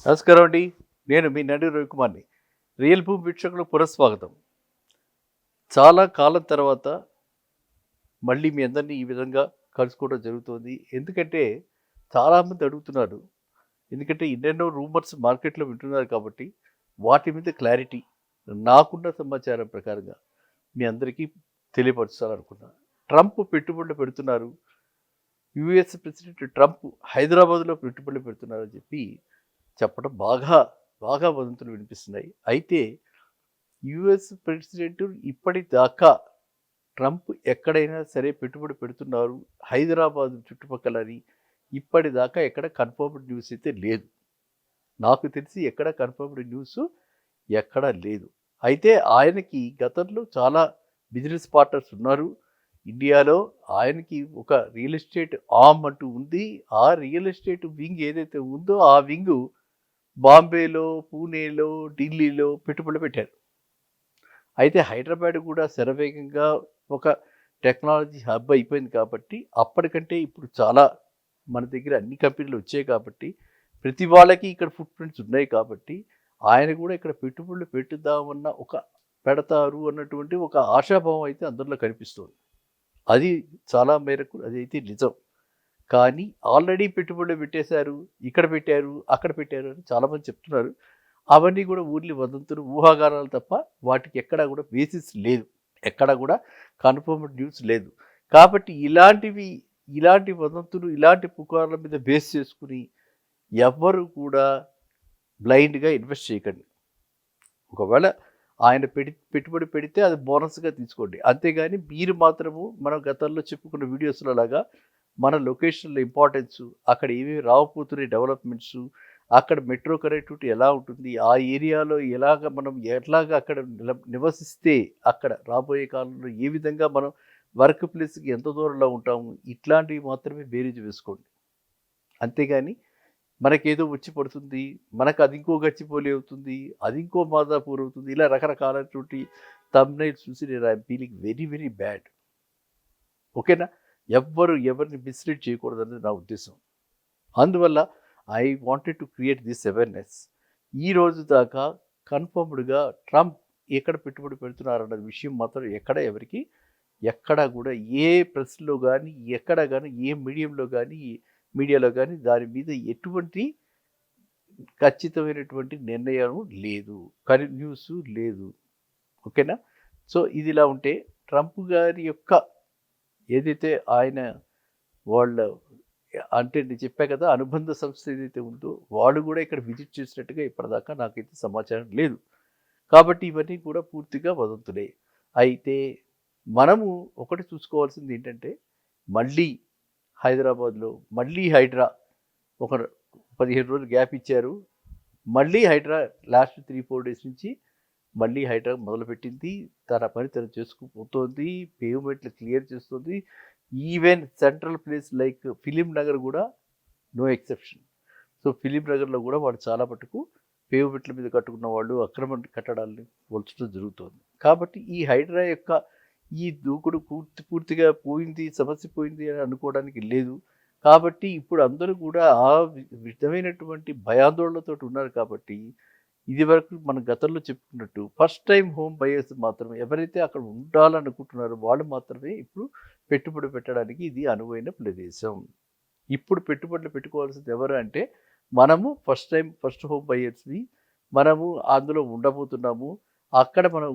నమస్కారం అండి. నేను మీ నడి రవికుమార్ని. రియల్ భూమి వీక్షకులకు పునఃస్వాగతం. చాలా కాలం తర్వాత మళ్ళీ మీ అందరినీ ఈ విధంగా కలుసుకోవడం జరుగుతోంది. ఎందుకంటే చాలామంది అడుగుతున్నారు. ఎందుకంటే ఎన్నెన్నో రూమర్స్ మార్కెట్‌లో వింటున్నారు కాబట్టి వాటి మీద క్లారిటీ నాకున్న సమాచారం ప్రకారంగా మీ అందరికీ తెలియపరచాలనుకున్నా. ట్రంప్ పెట్టుబడులు పెడుతున్నారు. యూఎస్ ప్రెసిడెంట్ ట్రంప్ హైదరాబాద్‌లో పెట్టుబడులు పెడుతున్నారని చెప్పడం బాగా వదంతులు వినిపిస్తున్నాయి. అయితే యూఎస్ ప్రెసిడెంట్ ఇప్పటిదాకా ట్రంప్ ఎక్కడైనా సరే పెట్టుబడి పెడుతున్నారు హైదరాబాద్ చుట్టుపక్కలని ఇప్పటిదాకా ఎక్కడ కన్ఫర్మ్డ్ న్యూస్ అయితే లేదు. నాకు తెలిసి ఎక్కడ కన్ఫర్మ్డ్ న్యూస్ ఎక్కడా లేదు. అయితే ఆయనకి గతంలో చాలా బిజినెస్ పార్ట్నర్స్ ఉన్నారు. ఇండియాలో ఆయనకి ఒక రియల్ ఎస్టేట్ ఆర్మ్ అంటూ ఉంది. ఆ రియల్ ఎస్టేట్ వింగ్ ఏదైతే ఉందో ఆ వింగు బాంబేలో, పూణేలో, ఢిల్లీలో పెట్టుబడులు పెట్టారు. అయితే హైదరాబాద్ కూడా శరవేగంగా ఒక టెక్నాలజీ హబ్ అయిపోయింది కాబట్టి అప్పటికంటే ఇప్పుడు చాలా మన దగ్గర అన్ని కంపెనీలు వచ్చాయి కాబట్టి ప్రతి వాళ్ళకి ఇక్కడ ఫుట్ ప్రింట్స్ ఉన్నాయి కాబట్టి ఆయన కూడా ఇక్కడ పెట్టుబడులు పెట్టుదామన్న పెడతారు అన్నటువంటి ఒక ఆశాభావం అయితే అందరిలో కనిపిస్తుంది. అది చాలా మేరకు అదైతే నిజం. కానీ ఆల్రెడీ పెట్టుబడులు పెట్టేశారు, ఇక్కడ పెట్టారు, అక్కడ పెట్టారు అని చాలామంది చెప్తున్నారు. అవన్నీ కూడా ఊర్లి వదంతులు, ఊహాగానాలు తప్ప వాటికి ఎక్కడా కూడా బేసిస్ లేదు. ఎక్కడా కూడా కన్ఫర్మ్డ్ న్యూస్ లేదు. కాబట్టి ఇలాంటి వదంతులు, ఇలాంటి పుకార్ల మీద బేస్ చేసుకుని ఎవ్వరు కూడా బ్లైండ్గా ఇన్వెస్ట్ చేయకండి. ఒకవేళ ఆయన పెట్టుబడి పెడితే అది బోనస్గా తీసుకోండి. అంతేగాని మీరు మాత్రము మనం గతంలో చెప్పుకున్న వీడియోస్లో లాగా మన లొకేషన్ల ఇంపార్టెన్సు, అక్కడ ఏమేమి రాకపోతున్నాయి డెవలప్మెంట్సు, అక్కడ మెట్రో కనెక్టివిటీ ఎలా ఉంటుంది, ఆ ఏరియాలో ఎట్లాగా అక్కడ నివసిస్తే అక్కడ రాబోయే కాలంలో ఏ విధంగా మనం వర్క్ ప్లేస్కి ఎంత దూరంలో ఉంటాము, ఇట్లాంటివి మాత్రమే బేరీజు వేసుకోండి. అంతేగాని మనకేదో వచ్చి పడుతుంది, మనకు అది ఇంకో గచ్చిపోలి అవుతుంది, అది ఇంకో మాదాపూర్ అవుతుంది, ఇలా రకరకాలైనటువంటి థంబ్నెయిల్స్ చూసి నేను I'm feeling very very bad. ఓకేనా? ఎవరిని మిస్లీడ్ చేయకూడదనేది నా ఉద్దేశం. అందువల్ల I wanted to create this awareness. ఈ రోజు దాకా కన్ఫర్మ్డ్గా ట్రంప్ ఎక్కడ పెట్టుబడి పెడుతున్నారన్న విషయం మాత్రం ఎక్కడా కూడా ఏ ప్రెస్లో కానీ ఎక్కడ కానీ ఏ మీడియాలో కానీ దాని మీద ఎటువంటి ఖచ్చితమైనటువంటి నిర్ణయం లేదు, న్యూస్ లేదు. ఓకేనా? సో ఇది ఇలా ఉంటే ట్రంప్ గారి యొక్క ఏదైతే ఆయన వాళ్ళ అంటే నేను చెప్పా కదా, అనుబంధ సంస్థ ఏదైతే ఉందో వాళ్ళు కూడా ఇక్కడ విజిట్ చేసినట్టుగా ఇప్పటిదాకా నాకైతే సమాచారం లేదు. కాబట్టి ఇవన్నీ కూడా పూర్తిగా వదంతులే. అయితే మనము ఒకటి చూసుకోవాల్సింది ఏంటంటే, మళ్ళీ హైదరాబాద్లో హైడ్రా ఒక 15 రోజులు గ్యాప్ ఇచ్చారు. మళ్ళీ హైడ్రా లాస్ట్ 3-4 డేస్ నుంచి మళ్ళీ హైడ్రా మొదలుపెట్టింది. తన పని తను చేసుకుపోతోంది, పేమెంట్లు క్లియర్ చేస్తుంది. Even central place like film Nagar కూడా నో ఎక్సెప్షన్. సో ఫిలిం నగర్లో కూడా వాళ్ళు చాలా మటుకు పేమెంట్ల మీద కట్టుకున్న వాళ్ళు అక్రమ కట్టడాలని పోల్చడం జరుగుతుంది. కాబట్టి ఈ హైడ్రా యొక్క ఈ దూకుడు పూర్తిగా పోయింది, సమస్య పోయింది అని అనుకోవడానికి లేదు. కాబట్టి ఇప్పుడు అందరూ కూడా ఆ విధమైనటువంటి భయాందోళనతో ఉన్నారు. కాబట్టి ఇది వరకు మనం గతంలో చెప్పుకున్నట్టు ఫస్ట్ టైం హోమ్ బయర్స్ మాత్రమే, ఎవరైతే అక్కడ ఉండాలనుకుంటున్నారో వాళ్ళు మాత్రమే ఇప్పుడు పెట్టుబడి పెట్టడానికి ఇది అనువైన ప్రదేశం. ఇప్పుడు పెట్టుబడులు పెట్టుకోవాల్సింది ఎవరు అంటే మనము ఫస్ట్ హోమ్ బయర్స్ని మనము అందులో ఉండబోతున్నాము, అక్కడ మనం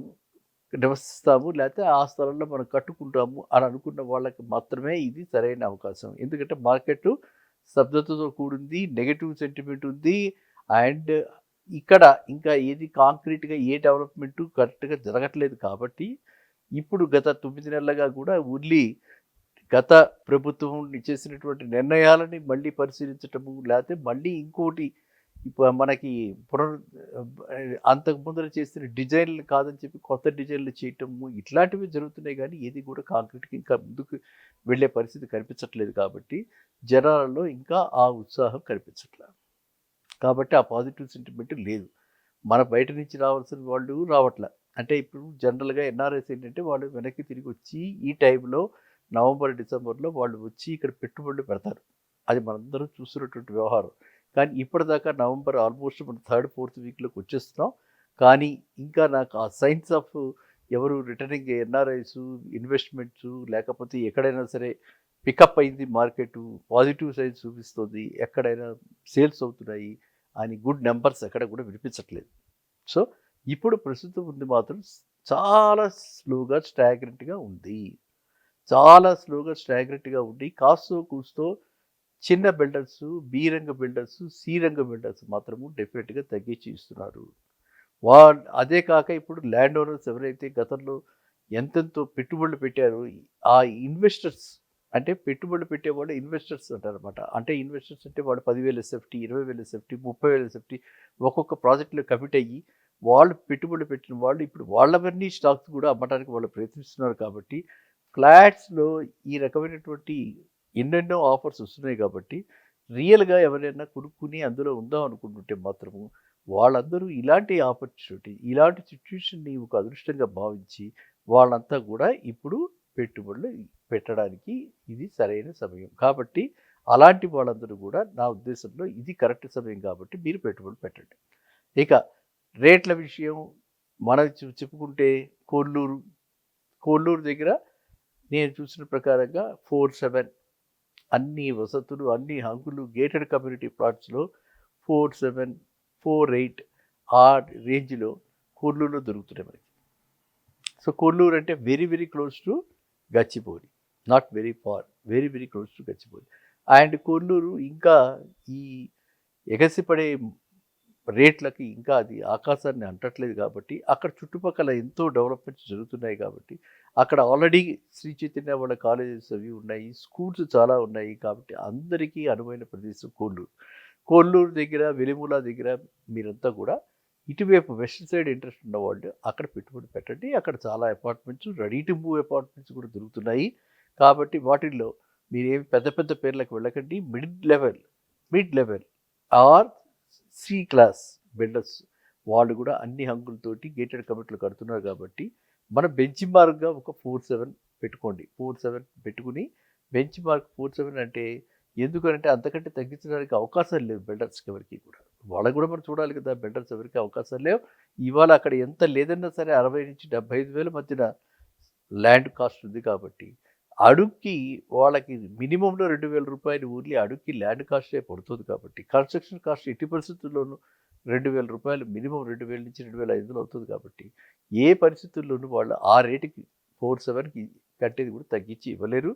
నివసిస్తాము, లేకపోతే ఆ స్థలంలో మనం కట్టుకుంటాము అని అనుకున్న వాళ్ళకి మాత్రమే ఇది సరైన అవకాశం. ఎందుకంటే మార్కెట్ స్తబ్దతతో కూడింది, నెగటివ్ సెంటిమెంట్ ఉంది. అండ్ ఇక్కడ ఇంకా ఏది కాంక్రీట్గా ఏ డెవలప్మెంటు కరెక్ట్గా జరగట్లేదు. కాబట్టి ఇప్పుడు గత 9 నెలలుగా కూడా గత ప్రభుత్వం చేసినటువంటి నిర్ణయాలని మళ్ళీ పరిశీలించటము, లేకపోతే మళ్ళీ ఇంకోటి మనకి అంతకు ముందర చేసిన డిజైన్లు కాదని చెప్పి కొత్త డిజైన్లు చేయటము, ఇట్లాంటివి జరుగుతున్నాయి. కానీ ఏది కూడా కాంక్రీట్కి ఇంకా ముందుకు వెళ్ళే పరిస్థితి కనిపించట్లేదు. కాబట్టి జనాలలో ఇంకా ఆ ఉత్సాహం కనిపించట్లేదు. కాబట్టి ఆ పాజిటివ్ సెంటిమెంట్ లేదు. మన బయట నుంచి రావాల్సిన వాళ్ళు రావట్లే. అంటే ఇప్పుడు జనరల్గా ఎన్ఆర్ఐస్ ఏంటంటే వాళ్ళు వెనక్కి తిరిగి వచ్చి ఈ టైంలో నవంబర్, డిసెంబర్లో వాళ్ళు వచ్చి ఇక్కడ పెట్టుబడులు పెడతారు. అది మనందరం చూస్తున్నటువంటి వ్యవహారం. కానీ ఇప్పటిదాకా నవంబర్ ఆల్మోస్ట్ మనం థర్డ్ ఫోర్త్ వీక్లోకి వచ్చేస్తున్నాం. కానీ ఇంకా నాకు ఆ సైన్స్ ఆఫ్ ఎవరు రిటర్నింగ్ ఎన్ఆర్ఐస్, ఇన్వెస్ట్మెంట్స్ లేకపోతే ఎక్కడైనా సరే పికప్ అయింది మార్కెట్, పాజిటివ్ సైన్స్ చూపిస్తుంది, ఎక్కడైనా సేల్స్ అవుతున్నాయి అని గుడ్ నెంబర్స్ ఎక్కడ కూడా వినిపించట్లేదు. సో ఇప్పుడు ప్రస్తుతం ఉంది మాత్రం చాలా స్లోగా స్టాగ్నెంట్గా ఉంది. చాలా స్లోగా స్టాగ్నెంట్గా ఉండి కాస్తో కూస్తో చిన్న బిల్డర్స్, బి రంగ బిల్డర్స్, సి రంగ బిల్డర్స్ మాత్రము డెఫినెట్గా తగ్గించి ఇస్తున్నారు. అదే కాక ఇప్పుడు ల్యాండ్ ఓనర్స్ ఎవరైతే గతంలో ఎంతెంతో పెట్టుబడులు పెట్టారో ఆ ఇన్వెస్టర్స్, అంటే పెట్టుబడులు పెట్టేవాళ్ళు ఇన్వెస్టర్స్ అంటారనమాట. అంటే ఇన్వెస్టర్స్ అంటే వాళ్ళు 10,000 ఎస్ఎఫ్టీ, 20,000 ఎస్ఎఫ్టీ, 30,000 ఎస్ఎఫ్టీ ఒక్కొక్క ప్రాజెక్టులో కమిట్ అయ్యి వాళ్ళు పెట్టుబడులు పెట్టిన వాళ్ళు ఇప్పుడు వాళ్ళవన్నీ స్టాక్స్ కూడా అమ్మడానికి వాళ్ళు ప్రయత్నిస్తున్నారు. కాబట్టి ఫ్లాట్స్లో ఈ రకమైనటువంటి ఎన్నెన్నో ఆఫర్స్ వస్తున్నాయి. కాబట్టి రియల్గా ఎవరైనా కొనుక్కుని అందులో ఉందాం అనుకుంటుంటే మాత్రము వాళ్ళందరూ ఇలాంటి ఆపర్చునిటీ, ఇలాంటి సిచ్యువేషన్ని ఒక అదృష్టంగా భావించి వాళ్ళంతా కూడా ఇప్పుడు పెట్టుబడులు పెట్టడానికి ఇది సరైన సమయం. కాబట్టి అలాంటి వాళ్ళందరూ కూడా నా ఉద్దేశంలో ఇది కరెక్ట్ సమయం కాబట్టి మీరు పెట్టుబడులు పెట్టండి. ఇక రేట్ల విషయం మనం చెప్పుకుంటే కొల్లూరు, కొల్లూరు దగ్గర నేను చూసిన ప్రకారంగా 4,7 అన్ని వసతులు, అన్ని హంగులు, గేటెడ్ కమ్యూనిటీ ప్లాట్స్లో 4,7, 4,8 ఆ రేంజ్లో కొల్లూరులో దొరుకుతున్నాయి మనకి. సో కొల్లూరు అంటే very very close to Gachibowli, not very far, very very close to Gachibowli. And Kolluru ఇంకా ఈ ఎగసిపడే రేట్లకి ఇంకా అది ఆకాశాన్ని అంటట్లేదు. కాబట్టి అక్కడ చుట్టుపక్కల ఎంతో డెవలప్మెంట్స్ జరుగుతున్నాయి. కాబట్టి అక్కడ ఆల్రెడీ శ్రీ చైతన్య వాళ్ళ కాలేజెస్ అవి ఉన్నాయి, స్కూల్స్ చాలా ఉన్నాయి. కాబట్టి అందరికీ అనువైన ప్రదేశం కొల్లూరు. కొల్లూరు దగ్గర, వెలిముల దగ్గర మీరంతా కూడా ఇటువైపు వెస్ట్ సైడ్ ఇంట్రెస్ట్ ఉన్నవాళ్ళు అక్కడ పెట్టుబడి పెట్టండి. అక్కడ చాలా apartments, ready to move apartments కూడా దొరుకుతున్నాయి. కాబట్టి వాటిల్లో మీరేమి పెద్ద పెద్ద పేర్లకు వెళ్ళకండి. Mid level or C class builders వాళ్ళు కూడా అన్ని హంగులతోటి గేటెడ్ కమిటీలు కడుతున్నారు. కాబట్టి మన బెంచ్ మార్క్గా ఒక 4,7 పెట్టుకోండి. 4,7 పెట్టుకుని బెంచ్ మార్క్ 4,7 అంటే ఎందుకంటే అంతకంటే తగ్గించడానికి అవకాశాలు లేవు బిల్డర్స్కి ఎవరికి కూడా. వాళ్ళకు కూడా మనం చూడాలి కదా, బిల్డర్స్ ఎవరికి అవకాశాలు లేవు. ఇవాళ అక్కడ ఎంత లేదన్నా సరే 60 నుంచి 75,000 మధ్యన ల్యాండ్ కాస్ట్ ఉంది. కాబట్టి అడుక్కి వాళ్ళకి మినిమంలో 2,000 రూపాయలు ఓన్లీ అడుక్కి ల్యాండ్ కాస్టే పడుతుంది. కాబట్టి కన్స్ట్రక్షన్ కాస్ట్ ఎట్టి పరిస్థితుల్లోనూ 2,000 రూపాయలు, మినిమం 2,000 నుంచి 2,500 అవుతుంది. కాబట్టి ఏ పరిస్థితుల్లోనూ వాళ్ళు ఆ రేటుకి 4,7కి కట్టేది కూడా తగ్గించి ఇవ్వలేరు.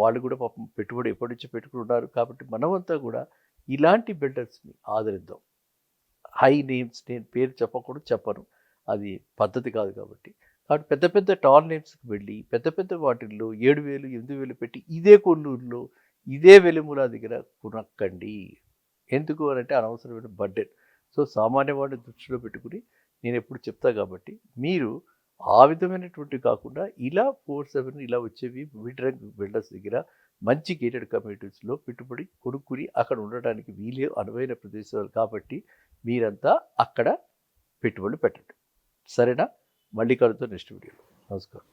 వాళ్ళు కూడా పాపం పెట్టుబడి ఎప్పటి నుంచో పెట్టుకుంటున్నారు. కాబట్టి మనమంతా కూడా ఇలాంటి బిల్డర్స్ని ఆదరిద్దాం. హై నేమ్స్ నేను పేరు చెప్పను, అది పద్ధతి కాదు. కాబట్టి పెద్ద పెద్ద టాల్ నేమ్స్కి వెళ్ళి పెద్ద పెద్ద వాటిల్లో 7,000, 8,000 పెట్టి ఇదే కొల్లూరులో, ఇదే వెలుముల దగ్గర కొనక్కండి. ఎందుకు అని అంటే అనవసరమైన బడ్జెట్. సో సామాన్య వాడిని దృష్టిలో పెట్టుకుని నేను ఎప్పుడు చెప్తా. కాబట్టి మీరు ఆ విధమైనటువంటి కాకుండా ఇలా 4,7 ఇలా వచ్చేవి మిడ్ ర్యాంక్ బిల్డర్స్ దగ్గర మంచి గేటెడ్ కమ్యూనిటీస్లో పెట్టుబడి కొనుక్కుని అక్కడ ఉండడానికి వీలే అనువైన ప్రదేశాలు. కాబట్టి మీరంతా అక్కడ పెట్టుబడులు పెట్టండి. సరేనా? మళ్ళీ కలుద్దాం నెక్స్ట్ వీడియోలో. నమస్కారం.